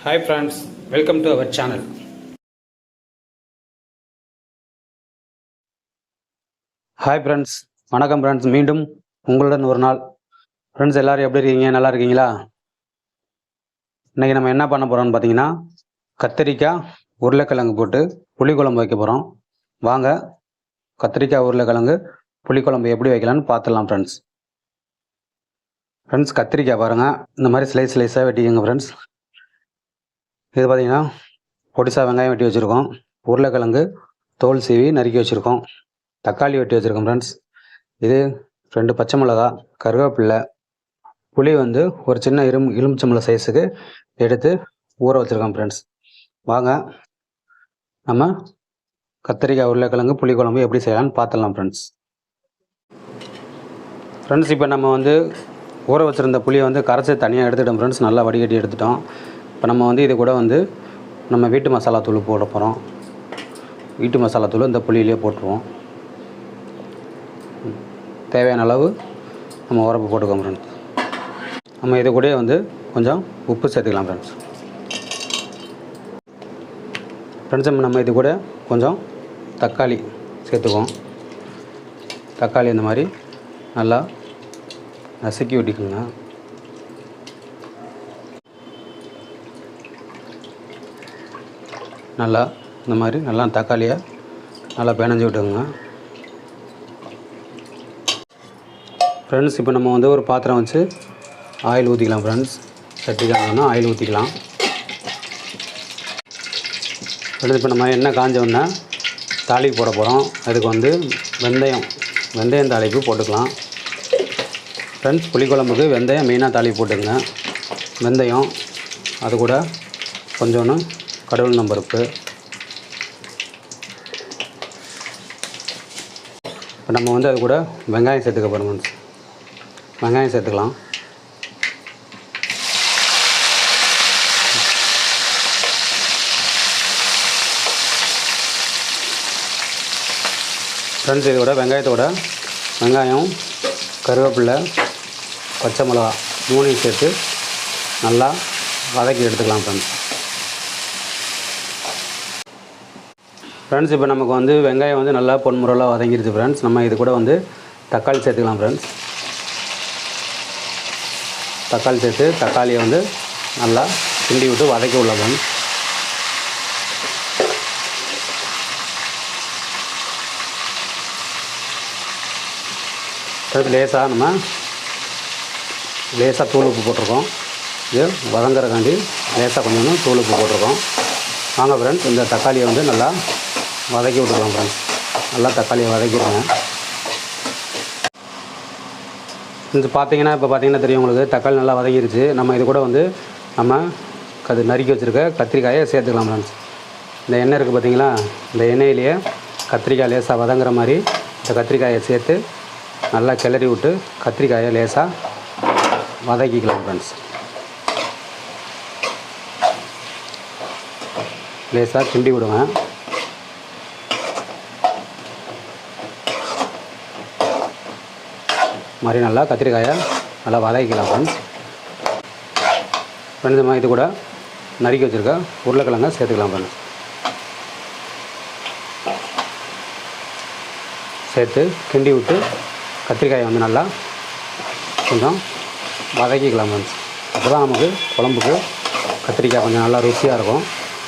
Hi friends, welcome to our channel. Hi friends, வணக்கம் friends. மீண்டும் உங்களுடன் ஒரு நாள். ஃப்ரெண்ட்ஸ் எல்லோரும் எப்படி இருக்கீங்க? நல்லா இருக்கீங்களா? இன்றைக்கி நம்ம என்ன பண்ண போகிறோம்னு பார்த்தீங்கன்னா, கத்திரிக்காய் உருளைக்கிழங்கு போட்டு புளிக்குழம்பு வைக்க போகிறோம். வாங்க கத்திரிக்காய் உருளைக்கிழங்கு புளிக்குழம்பு எப்படி வைக்கலான்னு பார்த்துடலாம் ஃப்ரெண்ட்ஸ். ஃப்ரெண்ட்ஸ் கத்திரிக்காய் பாருங்கள், இந்த மாதிரி ஸ்லைஸாக வெட்டிக்கோங்க ஃப்ரெண்ட்ஸ். இது பார்த்திங்கன்னா பொடிசா வெங்காயம் வெட்டி வச்சுருக்கோம். உருளைக்கிழங்கு தோல் சீவி நறுக்கி வச்சுருக்கோம். தக்காளி வெட்டி வச்சுருக்கோம் ஃப்ரெண்ட்ஸ். இது 2 பச்சை மிளகா, கருவேப்பில்லை, புளி ஒரு சின்ன எலுமிச்சம்பழம் சைஸுக்கு எடுத்து ஊற வச்சுருக்கோம் ஃப்ரெண்ட்ஸ். வாங்க நம்ம கத்திரிக்காய் உருளைக்கிழங்கு புளிக்குழம்பு எப்படி செய்யலாம்னு பார்த்துடலாம் ஃப்ரெண்ட்ஸ். இப்போ நம்ம ஊற வச்சுருந்த புளியை கரைச்சி தனியாக எடுத்துட்டோம் ஃப்ரெண்ட்ஸ். நல்லா வடிகட்டி எடுத்துட்டோம். இப்போ நம்ம இது கூட நம்ம வீட்டு மசாலா தூள் போட போகிறோம். வீட்டு மசாலா தூள் இந்த புளியிலே போட்டுருவோம். தேவையான அளவு நம்ம உரப்பு போட்டுக்கோம் ஃப்ரெண்ட்ஸ். நம்ம இது கூட கொஞ்சம் உப்பு சேர்த்துக்கலாம் ஃப்ரெண்ட்ஸ். நம்ம இது கூட கொஞ்சம் தக்காளி சேர்த்துக்குவோம். தக்காளி இந்த மாதிரி நல்லா நசுக்கி விட்டுக்குங்க. நல்லா இந்த மாதிரி நல்லா தக்காளியை நல்லா பிணைஞ்சி விட்டுக்குங்க ஃப்ரெண்ட்ஸ். இப்போ நம்ம ஒரு பாத்திரம் வச்சு ஆயில் ஊற்றிக்கலாம் ஃப்ரெண்ட்ஸ். சட்டிக்காங்கன்னா ஆயில் ஊற்றிக்கலாம் ஃப்ரெண்ட்ஸ். இப்போ நம்ம எண்ணெய் காஞ்சோன்னா தாளிப்பு போட போகிறோம். அதுக்கு வெந்தயம் தாளிப்பு போட்டுக்கலாம் ஃப்ரெண்ட்ஸ். புளிக்குழம்புக்கு வெந்தயம் மெயினாக தாளிப்பு போட்டுக்குங்க. வெந்தயம், அது கூட கொஞ்சோன்னு கடவுள் பருப்பு. இப்போ நம்ம அது கூட வெங்காயம் சேர்த்துக்க போகிறோம் ஃப்ரெண்ட்ஸ். வெங்காயம் சேர்த்துக்கலாம். ஃப்ரெண்ட்ஸ் இதோட வெங்காயம், கருவேப்பில்லை, பச்சை மிளகா 3 சேர்த்து நல்லா வதக்கி எடுத்துக்கலாம் ஃப்ரெண்ட்ஸ். இப்போ நமக்கு வெங்காயம் நல்லா பொன்முறையில் வதங்கிடுச்சு ஃப்ரெண்ட்ஸ். நம்ம இது கூட தக்காளி சேர்த்துக்கலாம் ஃப்ரெண்ட்ஸ். தக்காளி சேர்த்து தக்காளியை நல்லா கிண்டி விட்டு வதக்கி விடலாம் ஃப்ரெண்ட்ஸ். லேசாக தூள் உப்பு போட்டிருக்கோம். இது வதங்குறக்காண்டி லேசாக கொஞ்சம் தூள் உப்பு போட்டிருக்கோம். வாங்க ஃப்ரெண்ட்ஸ், இந்த தக்காளியை நல்லா வதக்கி விட்டுக்கலாம் ஃப்ரெண்ட்ஸ். நல்லா தக்காளியை வதக்கிடுங்க. இப்போ பார்த்தீங்கன்னா தெரியும் உங்களுக்கு, தக்காளி நல்லா வதங்கிருச்சு. நம்ம இது கூட நம்ம நறுக்கி வச்சுருக்க கத்திரிக்காயை சேர்த்துக்கலாம் ஃப்ரெண்ட்ஸ். இந்த எண்ணெய் இருக்குது பார்த்தீங்களா, இந்த எண்ணெயிலேயே கத்திரிக்காய் லேசாக வதங்குற மாதிரி இந்த கத்திரிக்காயை சேர்த்து நல்லா கிளறி விட்டு கத்திரிக்காயை லேசாக வதக்கிக்கலாம் ஃப்ரெண்ட்ஸ். லேசாக கிண்டி விடுவேன். மாதிரி நல்லா கத்திரிக்காயை நல்லா வதக்கிக்கலாம் ஃப்ரெண்ட்ஸ். நம்ம இது கூட நறுக்கி வச்சுருக்க உருளைக்கிழங்க சேர்த்துக்கலாம் ஃப்ரெண்ட்ஸ். சேர்த்து கிண்டி விட்டு கத்திரிக்காயை நல்லா கொஞ்சம் வதக்கிக்கலாம் ஃப்ரெண்ட்ஸ். அப்போ தான் நமக்கு குழம்புக்கு கத்திரிக்காய் கொஞ்சம் நல்லா ருசியாக இருக்கும்.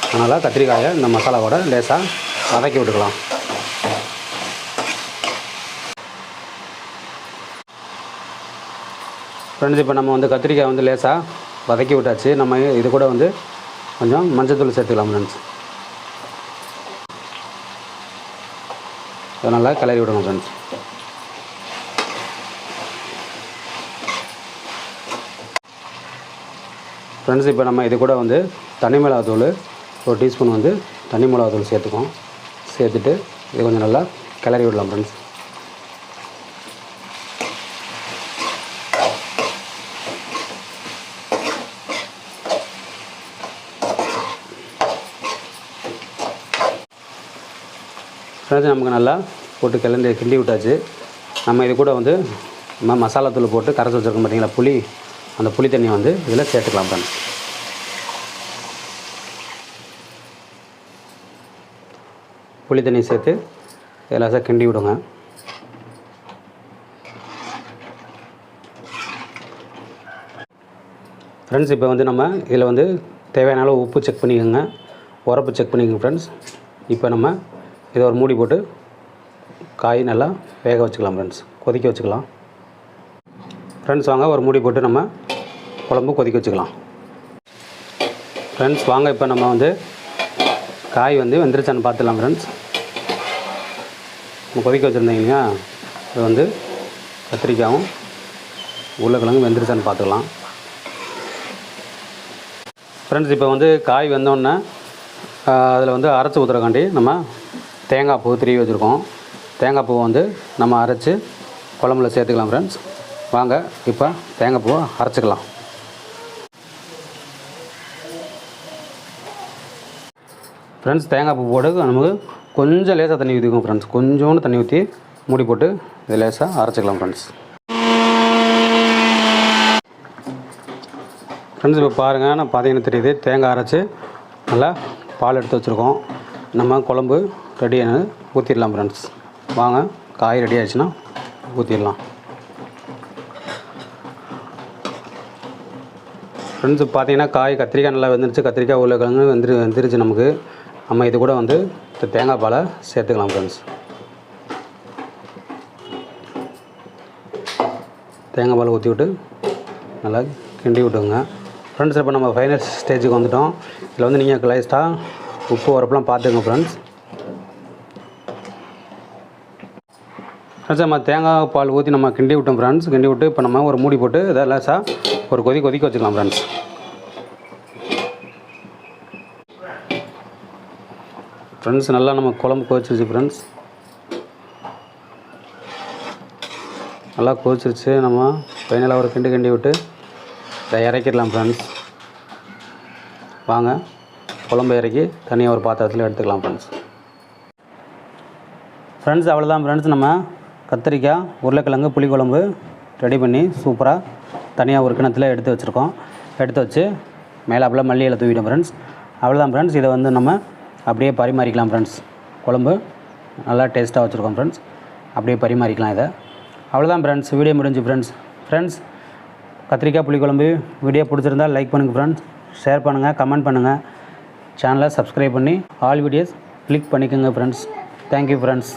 அதனால் கத்திரிக்காயை இந்த மசாலாவோட லேசாக வதக்கி விட்டுக்கலாம். ஃப்ரெண்ட்ஸ் இப்போ நம்ம கத்திரிக்காய் லேசாக வதக்கி விட்டாச்சு. நம்ம இது கூட கொஞ்சம் மஞ்சள் சேர்த்துக்கலாம் ஃப்ரெண்ட்ஸ். அதை நல்லா கிளறி விடணும் ஃப்ரெண்ட்ஸ். ஃப்ரெண்ட்ஸ் இப்போ நம்ம இது கூட தனி மிளகாத்தூள் 1 டீஸ்பூன் தனி மிளகாத்தூள் சேர்த்துக்கோம். சேர்த்துட்டு இது கொஞ்சம் நல்லா கிளறி விடலாம் ஃப்ரெண்ட்ஸ். ஃப்ரெண்ட்ஸ் நமக்கு நல்லா போட்டு கிண்டி விட்டாச்சு. நம்ம இது கூட நம்ம மசாலா தூள் போட்டு கரைச்சி வச்சுருக்கோம் பார்த்தீங்களா புளி, அந்த புளி தண்ணியை இதில் சேர்த்துக்கலாம் ஃப்ரெண்ட்ஸ். புளி தண்ணி சேர்த்து லேசாக கிண்டி விடுங்க. ஃப்ரெண்ட்ஸ் இப்போ வந்து நம்ம இதில் வந்து தேவையான அளவு உப்பு செக் பண்ணிக்கோங்க, உரப்பு செக் பண்ணிக்கோங்க ஃப்ரெண்ட்ஸ். இப்போ நம்ம இதை ஒரு மூடி போட்டு காய் நல்லா வேக வச்சுக்கலாம் ஃப்ரெண்ட்ஸ், கொதிக்க வச்சுக்கலாம். ஃப்ரெண்ட்ஸ் வாங்க ஒரு மூடி போட்டு நம்ம குழம்பு கொதிக்க வச்சுக்கலாம். ஃப்ரெண்ட்ஸ் வாங்க இப்போ நம்ம வந்து காய் வந்து வெந்துருச்சான்னு பார்த்துக்கலாம் ஃப்ரெண்ட்ஸ். நம்ம கொதிக்க வச்சுருந்தீங்க அது வந்து கத்திரிக்காயும் உருளைக்கிழங்கு வெந்துருச்சான்னு பார்த்துக்கலாம். ஃப்ரெண்ட்ஸ் இப்போ வந்து காய் வெந்தோடனே அதில் வந்து அரைச்சி ஊற்றுறக்காண்டி நம்ம தேங்காய் பூ திருவி வச்சுருக்கோம். தேங்காய் பூவை வந்து நம்ம அரைச்சி குழம்புல சேர்த்துக்கலாம் ஃப்ரெண்ட்ஸ். வாங்க இப்போ தேங்காய் பூவை அரைச்சிக்கலாம். ஃப்ரெண்ட்ஸ் தேங்காய் பூ போட்டு நமக்கு கொஞ்சம் லேசாக தண்ணி ஊற்றிக்கும் ஃப்ரெண்ட்ஸ். கொஞ்சோண்டு தண்ணி ஊற்றி மூடி போட்டு இதை லேசாக அரைச்சிக்கலாம் ஃப்ரெண்ட்ஸ். ஃப்ரெண்ட்ஸ் இப்போ பாருங்கள், நான் பார்த்தீங்கன்னா தெரியுது தேங்காய் அரைச்சி நல்லா பால் எடுத்து வச்சுருக்கோம். நம்ம குழம்பு ரெடியான ஊற்றிடலாம் ஃப்ரெண்ட்ஸ். வாங்க காய் ரெடி ஆகிடுச்சுன்னா ஊற்றிடலாம். ஃப்ரெண்ட்ஸ் பார்த்தீங்கன்னா காய் கத்திரிக்காய் நல்லா வெந்துருச்சு, கத்திரிக்காய் உருளைக்கிழங்கு வெந்துருச்சு. நமக்கு நம்ம இது கூட வந்து தேங்காய் பாலை சேர்த்துக்கலாம் ஃப்ரெண்ட்ஸ். தேங்காய் பால் ஊற்றி விட்டு நல்லா கிண்டி விட்டுங்க ஃப்ரெண்ட்ஸ். இப்போ நம்ம ஃபைனல் ஸ்டேஜுக்கு வந்துவிட்டோம். இதில் வந்து நீங்கள் லைஸ்ட்டாக உப்பு உரப்பெல்லாம் பார்த்துங்க ஃப்ரெண்ட்ஸ். ஃப்ரெண்ட்ஸ் நம்ம தேங்காய் பால் ஊற்றி நம்ம கிண்டி விட்டோம் ஃப்ரெண்ட்ஸ். கிண்டி விட்டு இப்போ நம்ம ஒரு மூடி போட்டு இதை லேசாக ஒரு கொதிக்க வச்சுக்கலாம் ஃப்ரெண்ட்ஸ். ஃப்ரெண்ட்ஸ் நல்லா நம்ம குழம்பு கொதிச்சிருச்சு ஃப்ரெண்ட்ஸ். நல்லா கொதிச்சிருச்சு. நம்ம ஃபைனலாக ஒரு கிண்டி விட்டு இதை இறக்கிடலாம் ஃப்ரெண்ட்ஸ். வாங்க குழம்பு இறக்கி தனியாக ஒரு பாத்திரத்தில் எடுத்துக்கலாம் ஃப்ரெண்ட்ஸ். ஃப்ரெண்ட்ஸ் அவ்வளோதான் ஃப்ரெண்ட்ஸ், நம்ம கத்திரிக்காய் உருளைக்கிழங்கு புளிக்குழம்பு ரெடி பண்ணி சூப்பராக தனியாக ஒரு கிணத்துல எடுத்து வச்சுருக்கோம். எடுத்து வச்சு மேலாப்பில் மல்லி இலை தூவிட்டோம் ஃப்ரெண்ட்ஸ். அவ்வளோதான் ஃப்ரெண்ட்ஸ், இதை வந்து நம்ம அப்படியே பரிமாறிக்கலாம் ஃப்ரெண்ட்ஸ். குழம்பு நல்லா டேஸ்ட்டாக வச்சுருக்கோம் ஃப்ரெண்ட்ஸ், அப்படியே பரிமாறிக்கலாம் இதை. அவ்வளோதான் ஃப்ரெண்ட்ஸ், வீடியோ முடிஞ்சு ஃப்ரெண்ட்ஸ். கத்திரிக்காய் புளிக்குழம்பு வீடியோ பிடிச்சிருந்தால் லைக் பண்ணுங்கள் ஃப்ரெண்ட்ஸ், ஷேர் பண்ணுங்கள், கமெண்ட் பண்ணுங்கள், சேனலை சப்ஸ்கிரைப் பண்ணி ஆல் வீடியோஸ் கிளிக் பண்ணிக்கோங்க ஃப்ரெண்ட்ஸ். Thank you friends.